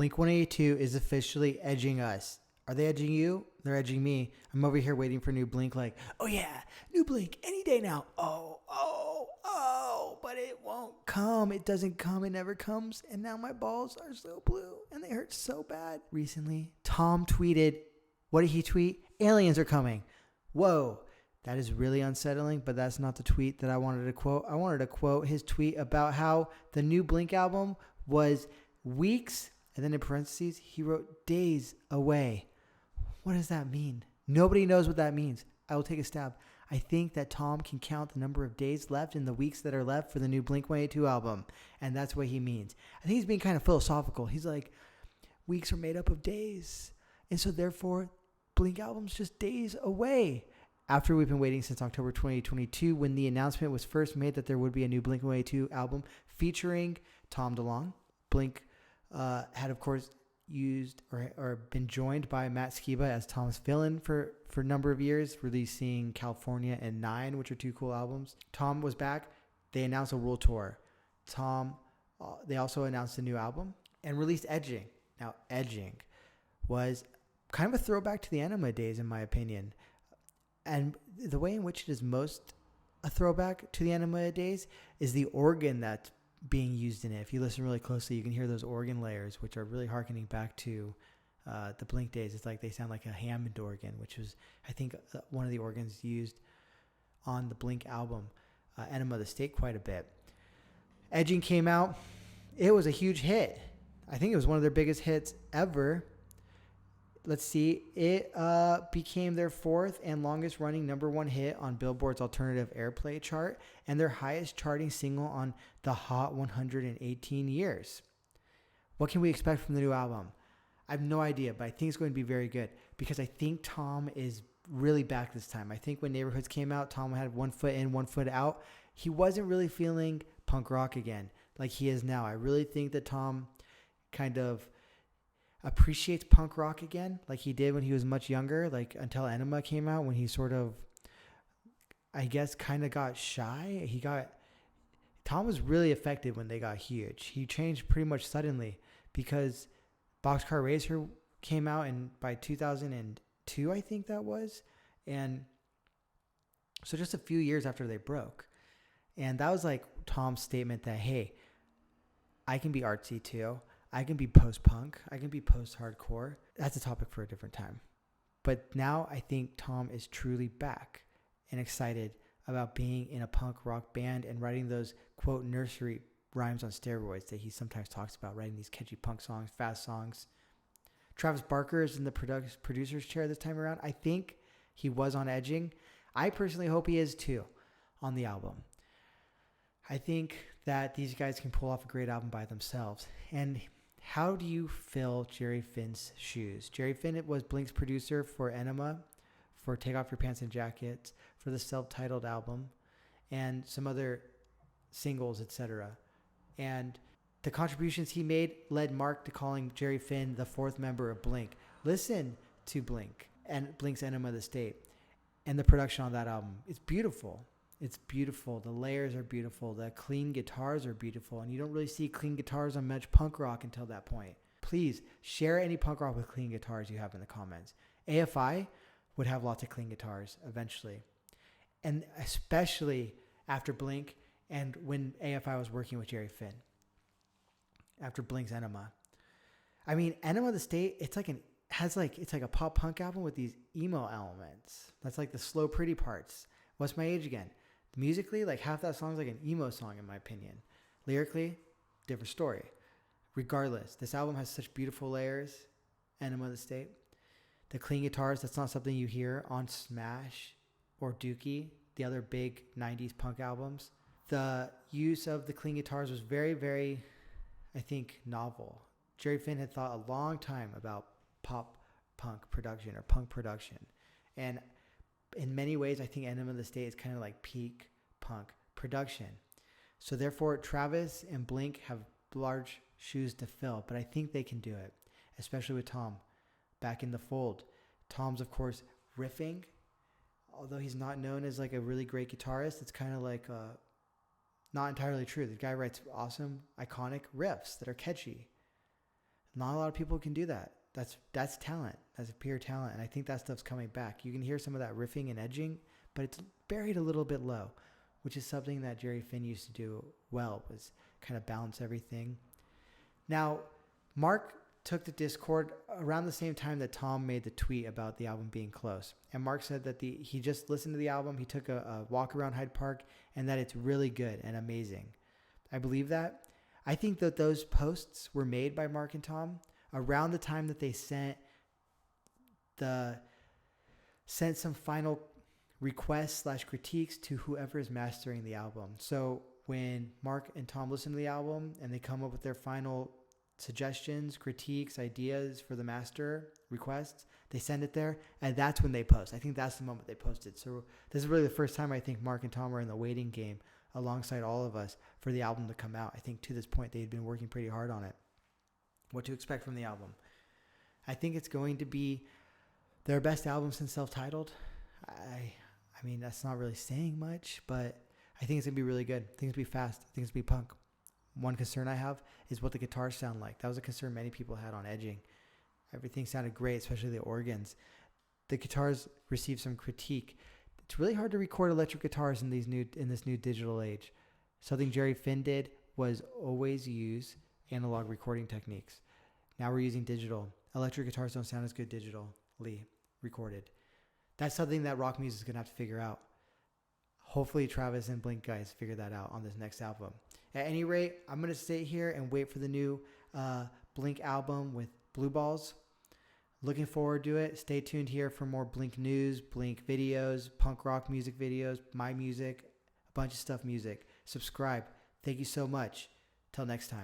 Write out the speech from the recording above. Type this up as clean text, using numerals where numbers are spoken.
Blink-182 is officially edging us. Are they edging you? They're edging me. I'm over here waiting for new Blink like, oh yeah, new Blink any day now. But it won't come. It doesn't come. It never comes. And now my balls are so blue and they hurt so bad. Recently, Tom tweeted, what did he tweet? Aliens are coming. Whoa. That is really unsettling, but that's not the tweet that I wanted to quote. I wanted to quote his tweet about how the new Blink album was weeks, and then in parentheses, he wrote days away. What does that mean? Nobody knows what that means. I will take a stab. I think that Tom can count the number of days left in the weeks that are left for the new Blink-182 album, and that's what he means. I think he's being kind of philosophical. He's like, weeks are made up of days, and so therefore, Blink album's just days away. After we've been waiting since October 2022, when the announcement was first made that there would be a new Blink-182 album featuring Tom DeLonge, Blink had, of course, used or been joined by Matt Skiba as Tom's fill-in for a number of years, releasing California and 9, which are 2 cool albums. Tom was back. They announced a world tour. They also announced a new album and released Edging. Now, Edging was kind of a throwback to the Enema days, in my opinion. And the way in which it is most a throwback to the Enema days is the organ that's being used in it. If you listen really closely, you can hear those organ layers, which are really harkening back to the Blink days. It's like they sound like a Hammond organ, which was, I think, one of the organs used on the Blink album, Enema of the State, quite a bit. Edging came out. It was a huge hit. I think it was one of their biggest hits ever. Let's see. It became their 4th and longest running #1 hit on Billboard's alternative airplay chart and their highest charting single on the Hot 100 in 18 years. What can we expect from the new album? I have no idea, but I think it's going to be very good because I think Tom is really back this time. I think when Neighborhoods came out, Tom had 1 foot in, 1 foot out. He wasn't really feeling punk rock again like he is now. I really think that Tom kind of appreciates punk rock again like he did when he was much younger, like until Enema came out, when he sort of, I guess, kind of got shy. Tom was really affected when they got huge. He changed pretty much suddenly because Boxcar Racer came out by 2002, I think that was. And so just a few years after they broke. And that was like Tom's statement that, hey, I can be artsy too. I can be post-punk. I can be post-hardcore. That's a topic for a different time. But now I think Tom is truly back and excited about being in a punk rock band and writing those, quote, nursery rhymes on steroids that he sometimes talks about, writing these catchy punk songs, fast songs. Travis Barker is in the producer's chair this time around. I think he was on Edging. I personally hope he is too on the album. I think that these guys can pull off a great album by themselves. And how do you fill Jerry Finn's shoes? Jerry Finn was Blink's producer for Enema, for Take Off Your Pants and Jackets, for the self-titled album, and some other singles, etc. And the contributions he made led Mark to calling Jerry Finn the 4th member of Blink. Listen to Blink and Blink's Enema of the State and the production on that album. It's beautiful. It's beautiful. The layers are beautiful. The clean guitars are beautiful. And you don't really see clean guitars on much punk rock until that point. Please share any punk rock with clean guitars you have in the comments. AFI would have lots of clean guitars eventually. And especially after Blink and when AFI was working with Jerry Finn. After Blink's Enema. I mean, Enema of the State, it's like a pop punk album with these emo elements. That's like the slow pretty parts. What's My Age Again? Musically, like half that song is like an emo song in my opinion. Lyrically, different story. Regardless, this album has such beautiful layers. Enema of the State. The clean guitars, that's not something you hear on Smash or Dookie, the other big 90s punk albums. The use of the clean guitars was very, very, I think, novel. Jerry Finn had thought a long time about pop punk production or punk production. And in many ways, I think Enema of the State is kind of like peak punk production. So therefore, Travis and Blink have large shoes to fill, but I think they can do it, especially with Tom back in the fold. Tom's, of course, riffing, although he's not known as like a really great guitarist. It's kind of like not entirely true. The guy writes awesome, iconic riffs that are catchy. Not a lot of people can do that. That's talent. That's a pure talent. And I think that stuff's coming back. You can hear some of that riffing and edging, but it's buried a little bit low, which is something that Jerry Finn used to do well, was kind of balance everything. Now, Mark took the Discord around the same time that Tom made the tweet about the album being close. And Mark said that he just listened to the album, he took a walk around Hyde Park, and that it's really good and amazing. I believe that. I think that those posts were made by Mark and Tom around the time that they sent some final requests / critiques to whoever is mastering the album. So when Mark and Tom listen to the album and they come up with their final suggestions, critiques, ideas for the master requests, they send it there, and that's when they post. I think that's the moment they posted. So this is really the first time I think Mark and Tom are in the waiting game alongside all of us for the album to come out. I think to this point they had been working pretty hard on it. What to expect from the album? I think it's going to be their best album since Self-Titled. I mean, that's not really saying much, but I think it's going to be really good. I think it's going to be fast. I think it's going to be punk. One concern I have is what the guitars sound like. That was a concern many people had on edging. Everything sounded great, especially the organs. The guitars received some critique. It's really hard to record electric guitars in this new digital age. Something Jerry Finn did was always use analog recording techniques. Now we're using digital. Electric guitars don't sound as good digitally recorded. That's something that rock music is going to have to figure out. Hopefully Travis and Blink guys figure that out on this next album. At any rate, I'm going to sit here and wait for the new Blink album with Blue Balls. Looking forward to it. Stay tuned here for more Blink news, Blink videos, punk rock music videos, my music, a bunch of stuff music. Subscribe. Thank you so much. Till next time.